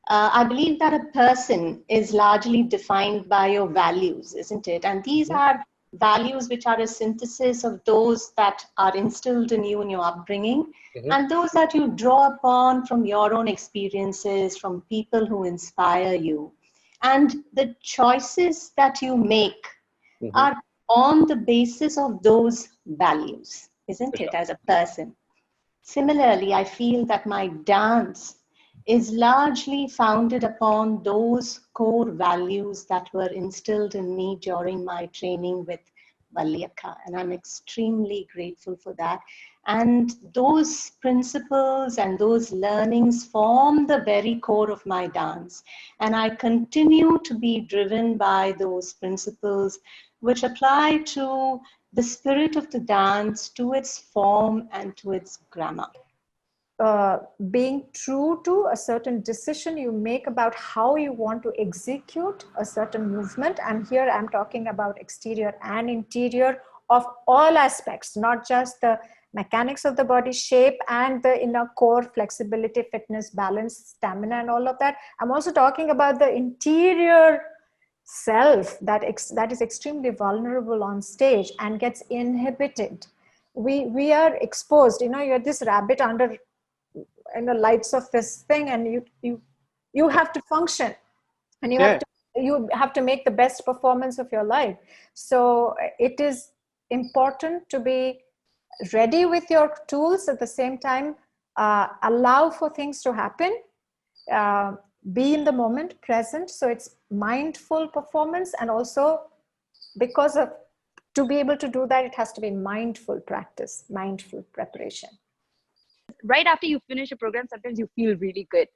I believe that a person is largely defined by your values, isn't it? And these are values which are a synthesis of those that are instilled in you in your upbringing, and those that you draw upon from your own experiences, from people who inspire you. And the choices that you make are on the basis of those values, isn't it, as a person? Similarly, I feel that my dance is largely founded upon those core values that were instilled in me during my training with Valyaka, and I'm extremely grateful for that. And those principles and those learnings form the very core of my dance. And I continue to be driven by those principles, which apply to the spirit of the dance, to its form and to its grammar. Being true to a certain decision you make about how you want to execute a certain movement. And here I'm talking about exterior and interior of all aspects, not just the mechanics of the body shape and the inner core flexibility, fitness, balance, stamina, and all of that. I'm also talking about the interior self that is extremely vulnerable on stage and gets inhibited. We are exposed, you're this rabbit under in the lights of this thing, and you have to function, and you have to make the best performance of your life. So it is important to be ready with your tools, at the same time allow for things to happen, be in the moment, present. So it's mindful performance, and also because of to be able to do that, it has to be mindful practice, mindful preparation. Right after you finish a program, sometimes you feel really good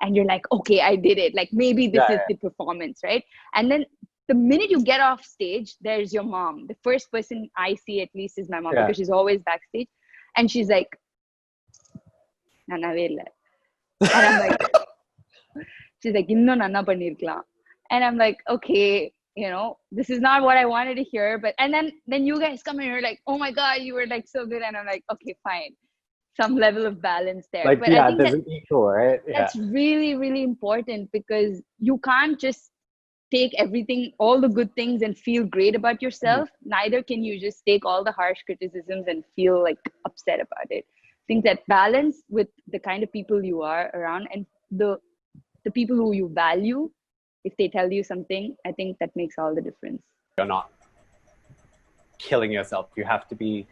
and you're like, okay, I did it. Like maybe this is the performance, right? And then the minute you get off stage, there's your mom. The first person I see at least is my mom, because she's always backstage. And she's like, Nana vela. And I'm like, she's like, Inno nana pannirkalam. And I'm like, okay, this is not what I wanted to hear. But, and then you guys come and you're like, oh my God, you were like so good. And I'm like, okay, fine. Some level of balance there. Like, but I think there's an equal, right? That's really, really important, because you can't just take everything, all the good things, and feel great about yourself. Neither can you just take all the harsh criticisms and feel like upset about it. I think that balance with the kind of people you are around, and the people who you value, if they tell you something, I think that makes all the difference. You're not killing yourself. You have to be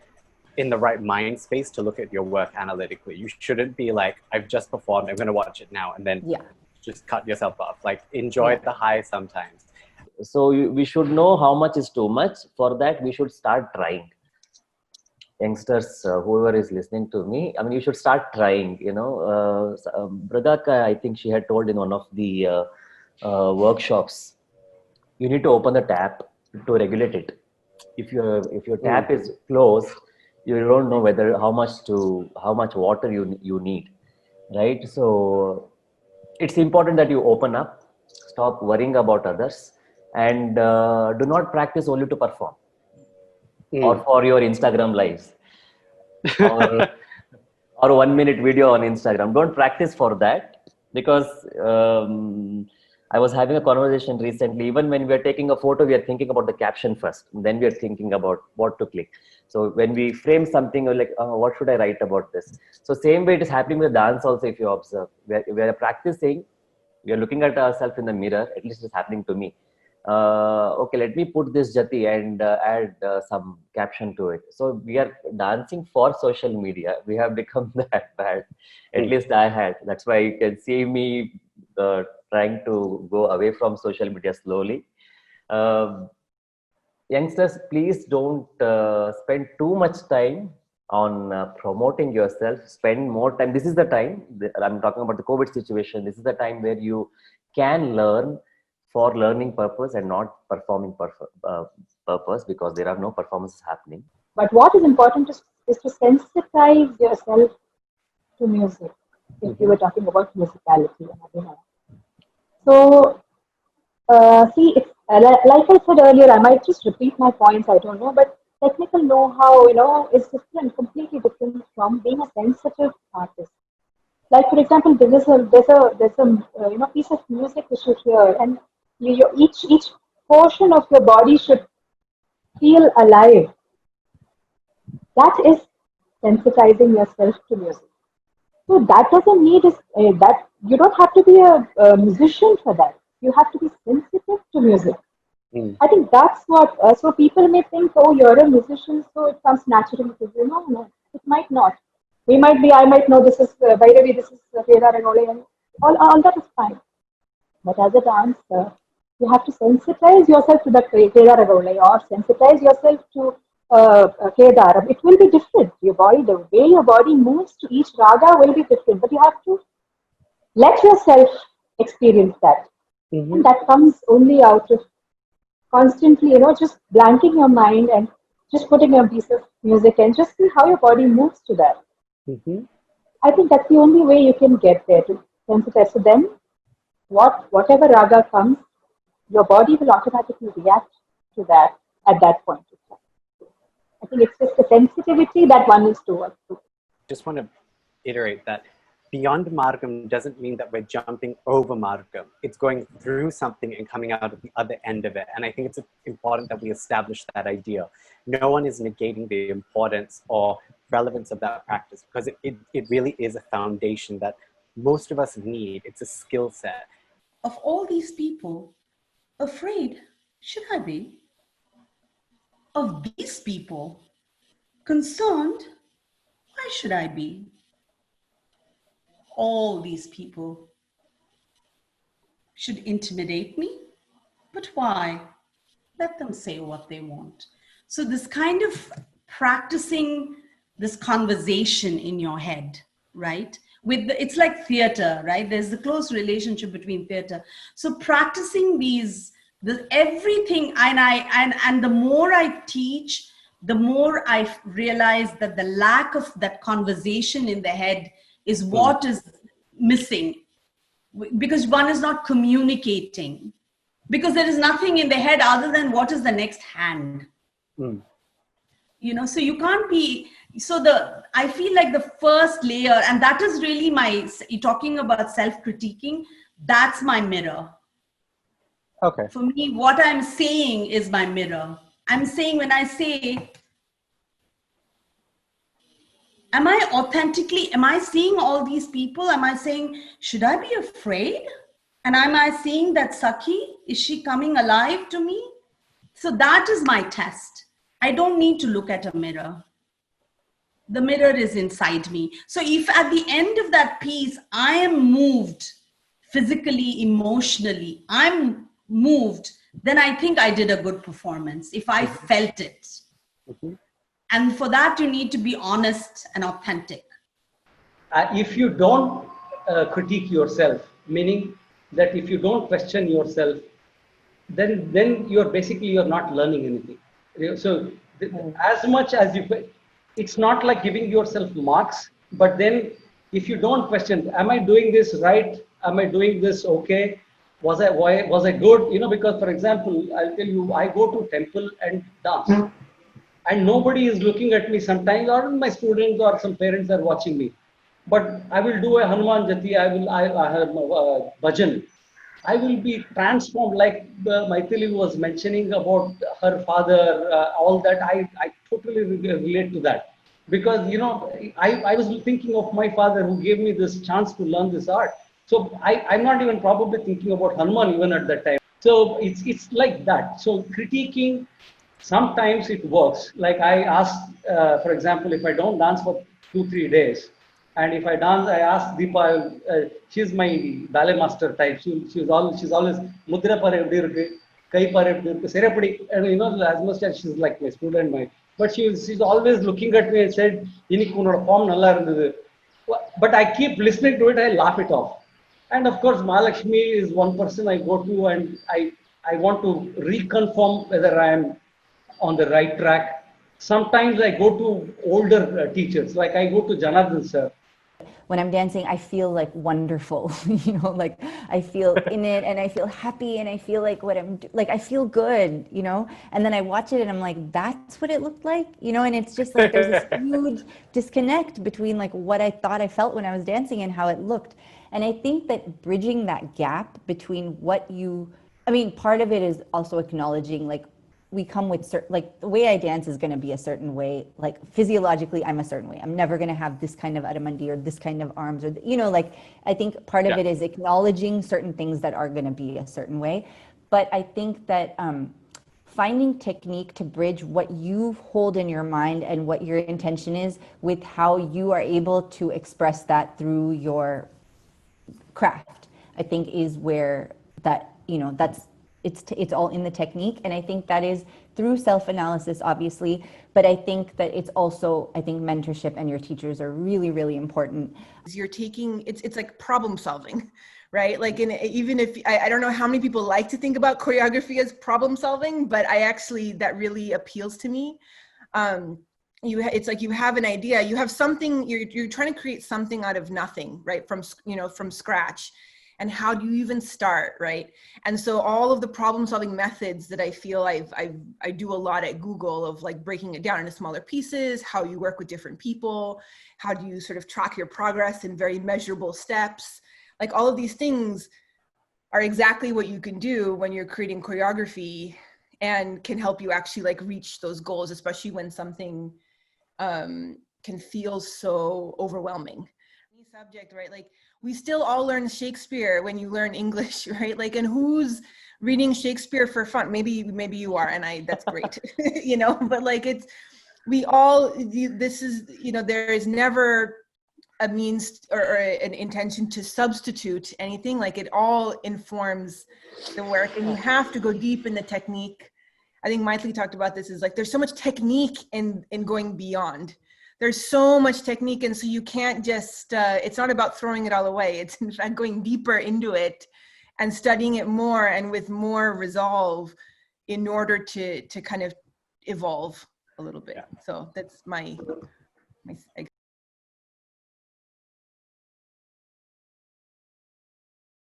in the right mind space to look at your work analytically. You shouldn't be like, I've just performed, I'm going to watch it now, and then just cut yourself off. Like, enjoy the high sometimes. So we should know how much is too much. For that, we should start trying. Youngsters, whoever is listening to me, I mean, you should start trying. Bradaka, I think she had told in one of the workshops, you need to open the tap to regulate it. If your tap is closed, you don't know how much water you need, right? So it's important that you open up, stop worrying about others, and do not practice only to perform or for your Instagram lives or 1 minute video on Instagram. Don't practice for that, because I was having a conversation recently. Even when we are taking a photo, we are thinking about the caption first, then we are thinking about what to click. So when we frame something, we're like, oh, what should I write about this? So same way it is happening with dance also. If you observe, we are practicing, we are looking at ourselves in the mirror. At least it's happening to me. Okay, let me put this jati and add some caption to it. So we are dancing for social media. We have become that bad. At least I had. That's why you can see me trying to go away from social media slowly. Youngsters, please don't spend too much time on promoting yourself. Spend more time. This is the time, I'm talking about the COVID situation. This is the time where you can learn for learning purpose and not performing purpose, because there are no performances happening. But what is important is to sensitize yourself to music. If you were talking about musicality and everything. So, see, like I said earlier, I might just repeat my points, I don't know, but technical know-how, is different, completely different from being a sensitive artist. Like for example, there's a piece of music which you hear, and each portion of your body should feel alive. That is sensitizing yourself to music. So that doesn't need that you don't have to be a musician for that. You have to be sensitive to music. I think that's what. So people may think, oh, you're a musician, so it comes naturally to you. No, no, it might not. We might be. I might know this is by the way. This is Kedar and Ole, and all that is fine. But as a dancer, you have to sensitize yourself to the Kedar and Ole, or sensitize yourself to Kedar. It will be different. Your body, the way your body moves to each raga will be different. But you have to let yourself experience that, and that comes only out of constantly, just blanking your mind and just putting a piece of music and just see how your body moves to that. I think that's the only way you can get there to sensitize. So then, whatever raga comes, your body will automatically react to that at that point. I think it's just the sensitivity that one needs to work through. Just want to iterate that beyond Margam doesn't mean that we're jumping over Margam. It's going through something and coming out of the other end of it. And I think it's important that we establish that idea. No one is negating the importance or relevance of that practice, because it really is a foundation that most of us need. It's a skill set. Of all these people, afraid should I be? Of these people, concerned, why should I be? All these people should intimidate me, but why? Let them say what they want. So this kind of practicing this conversation in your head, right? It's like theater, right? There's a close relationship between theater. So practicing everything, and the more I teach, the more I realize that the lack of that conversation in the head is what is missing, because one is not communicating, because there is nothing in the head other than what is the next hand. So you can't be, I feel like the first layer, and that is really talking about self-critiquing, that's my mirror. Okay. For me, what I'm saying is my mirror. I'm saying, when I say, am I seeing all these people? Am I saying, should I be afraid? And am I seeing that Sakhi? Is she coming alive to me? So that is my test. I don't need to look at a mirror. The mirror is inside me. So if at the end of that piece, I am moved physically, emotionally, I'm moved, then I think I did a good performance, if I felt it. And for that, you need to be honest and authentic. If you don't critique yourself, meaning that if you don't question yourself, then you're not learning anything. So as much as it's not like giving yourself marks, but then if you don't question, am I doing this right? Am I doing this okay? Was I good? Because for example, I'll tell you, I go to temple and dance. And nobody is looking at me sometimes, or my students or some parents are watching me. But I will do a Hanuman Jati, I have bhajan. I will be transformed, like Maithili was mentioning about her father, all that. I totally relate to that. Because, I was thinking of my father who gave me this chance to learn this art. So I'm not even probably thinking about Hanuman even at that time. So it's like that. So critiquing, sometimes it works. Like I asked, for example, if I don't dance for 2-3 days, and if I dance, I ask Deepa, she's my ballet master type. She's always mudra par eppadi irukku, kai par eppadi irukku, serapadi, and as much as she's like my student, but she's always looking at me and said, "Inikku unoda form nalla irundhudu." But I keep listening to it, I laugh it off. And of course, Mahalakshmi is one person I go to, and I want to reconfirm whether I am on the right track. Sometimes I go to older teachers, like I go to Janardhan sir. when I'm dancing, I feel like wonderful, you know, like I feel in it and I feel happy and I feel like I feel good, you know, and then I watch it and I'm like, that's what it looked like, you know, and it's just like, there's this huge disconnect between like what I thought I felt when I was dancing and how it looked. And I think that bridging that gap between part of it is also acknowledging like, we come with certain, like the way I dance is going to be a certain way, like physiologically I'm a certain way. I'm never going to have this kind of Adamandi or this kind of arms or, you know, like I think part of it is acknowledging certain things that are going to be a certain way. But I think that finding technique to bridge what you hold in your mind and what your intention is with how you are able to express that through your craft, I think is where that, you know, it's all in the technique. And I think that is through self-analysis, obviously, but I think that it's also, I think mentorship and your teachers are really, really important. You're taking, it's like problem solving, right? Like even if, I don't know how many people like to think about choreography as problem solving, but that really appeals to me. It's like you have an idea, you have something, you're trying to create something out of nothing, right? From scratch. And how do you even start, right? And so all of the problem solving methods that I feel I do a lot at Google of like breaking it down into smaller pieces, how you work with different people, how do you sort of track your progress in very measurable steps, like all of these things are exactly what you can do when you're creating choreography and can help you actually like reach those goals, especially when something can feel so overwhelming. Subject, right? Like we still all learn Shakespeare when you learn English, right? Like, and who's reading Shakespeare for fun? Maybe you are, and that's great, you know, but like this is, you know, there is never a means or an intention to substitute anything. Like it all informs the work, and you have to go deep in the technique. I think Maithili talked about this, is like, there's so much technique in going beyond. There's so much technique, and so you can't just, it's not about throwing it all away. It's in fact going deeper into it and studying it more and with more resolve in order to kind of evolve a little bit. So that's my